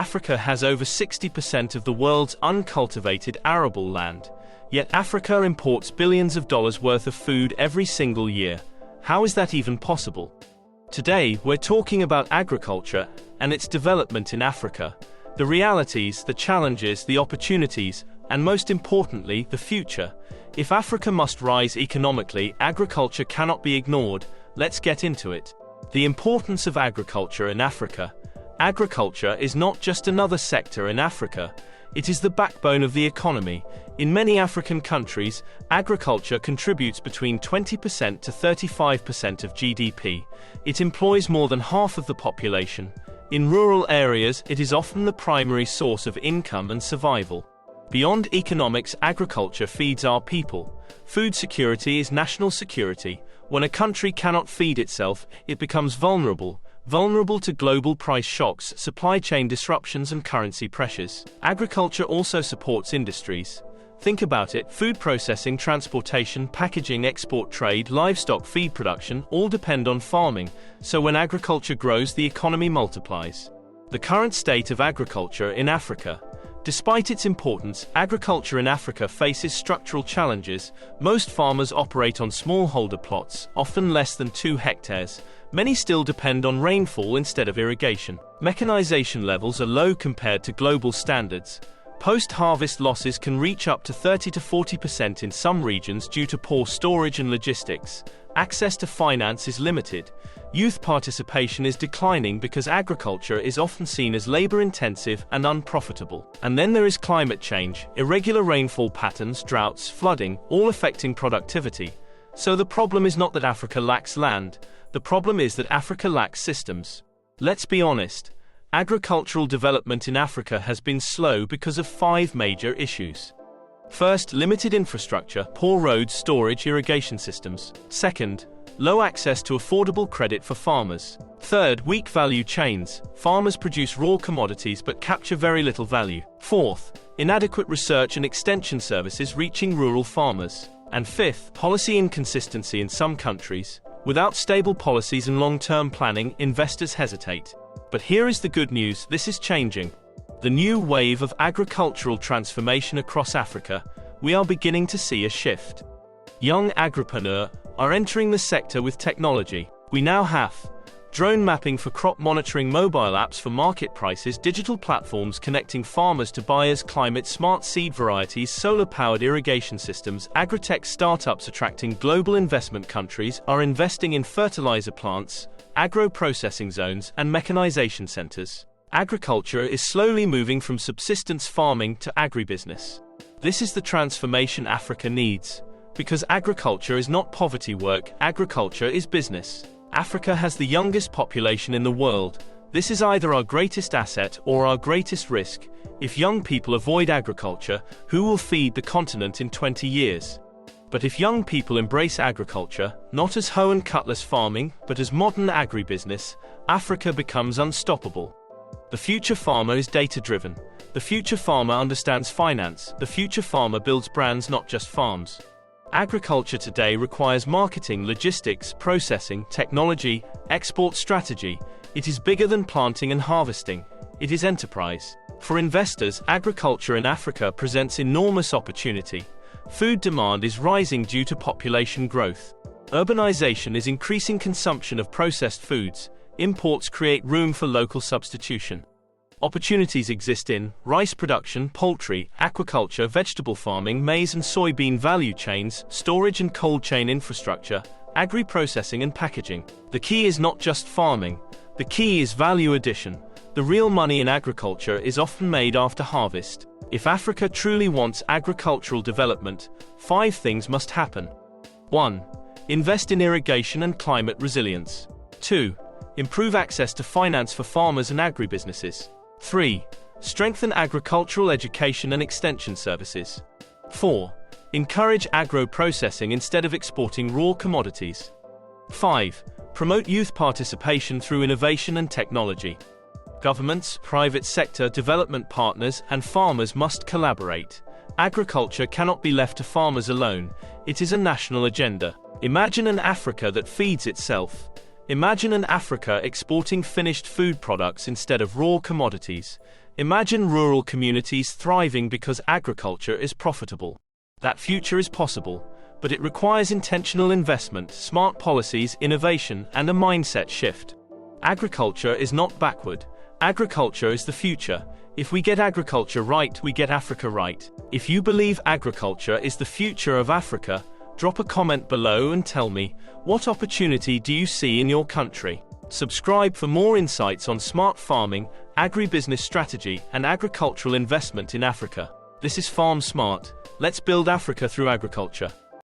Africa has over 60% of the world's uncultivated arable land. Yet Africa imports billions of dollars worth of food every single year. How is that even possible? Today, we're talking about agriculture and its development in Africa. The realities, the challenges, the opportunities, and most importantly, the future. If Africa must rise economically, agriculture cannot be ignored. Let's get into it. The importance of agriculture in Africa. Agriculture is not just another sector in Africa. It is the backbone of the economy. In many African countries, agriculture contributes between 20% to 35% of GDP. It employs more than half of the population. In rural areas, it is often the primary source of income and survival. Beyond economics, agriculture feeds our people. Food security is national security. When a country cannot feed itself, it becomes vulnerable to global price shocks, supply chain disruptions, and currency pressures. Agriculture also supports industries. Think about it: food processing, transportation, packaging, export trade, livestock feed production all depend on farming, so when agriculture grows, the economy multiplies. The current state of agriculture in Africa. Despite its importance, agriculture in Africa faces structural challenges. Most farmers operate on smallholder plots, often less than 2 hectares. Many still depend on rainfall instead of irrigation. Mechanization levels are low compared to global standards. Post-harvest losses can reach up to 30 to 40% in some regions due to poor storage and logistics. Access to finance is limited. Youth participation is declining because agriculture is often seen as labor-intensive and unprofitable. And then there is climate change, irregular rainfall patterns, droughts, flooding, all affecting productivity. So the problem is not that Africa lacks land. The problem is that Africa lacks systems. Let's be honest. Agricultural development in Africa has been slow because of 5 major issues. First, limited infrastructure, poor roads, storage, irrigation systems. Second, low access to affordable credit for farmers. Third, weak value chains. Farmers produce raw commodities but capture very little value. Fourth, inadequate research and extension services reaching rural farmers. And fifth, policy inconsistency in some countries. Without stable policies and long-term planning, investors hesitate. But here is the good news: this is changing. The new wave of agricultural transformation across Africa. We are beginning to see a shift. Young agripreneurs are entering the sector with technology. We now have drone mapping for crop monitoring, mobile apps for market prices, digital platforms connecting farmers to buyers, climate-smart seed varieties, solar-powered irrigation systems. Agritech startups attracting global investment. Countries are investing in fertilizer plants, agro-processing zones, and mechanization centers. Agriculture is slowly moving from subsistence farming to agribusiness. This is the transformation Africa needs. Because agriculture is not poverty work, agriculture is business. Africa has the youngest population in the world. This is either our greatest asset or our greatest risk. If young people avoid agriculture, who will feed the continent in 20 years? But if young people embrace agriculture, not as hoe and cutlass farming, but as modern agribusiness, Africa becomes unstoppable. The future farmer is data-driven. The future farmer understands finance. The future farmer builds brands, not just farms. Agriculture today requires marketing, logistics, processing, technology, export strategy. It is bigger than planting and harvesting. It is enterprise. For investors, agriculture in Africa presents enormous opportunity. Food demand is rising due to population growth. Urbanization is increasing consumption of processed foods. Imports create room for local substitution. Opportunities exist in rice production, poultry, aquaculture, vegetable farming, maize and soybean value chains, storage and cold chain infrastructure, agri-processing and packaging. The key is not just farming. The key is value addition. The real money in agriculture is often made after harvest. If Africa truly wants agricultural development, 5 things must happen. 1. Invest in irrigation and climate resilience. 2. Improve access to finance for farmers and agribusinesses. 3. Strengthen agricultural education and extension services. 4. Encourage agro-processing instead of exporting raw commodities. 5. Promote youth participation through innovation and technology. Governments, private sector, development partners, and farmers must collaborate. Agriculture cannot be left to farmers alone. It is a national agenda. Imagine an Africa that feeds itself. Imagine an Africa exporting finished food products instead of raw commodities. Imagine rural communities thriving because agriculture is profitable. That future is possible, but it requires intentional investment, smart policies, innovation, and a mindset shift. Agriculture is not backward. Agriculture is the future. If we get agriculture right, we get Africa right. If you believe agriculture is the future of Africa, drop a comment below and tell me, what opportunity do you see in your country? Subscribe for more insights on smart farming, agribusiness strategy, and agricultural investment in Africa. This is Farm Smart. Let's build Africa through agriculture.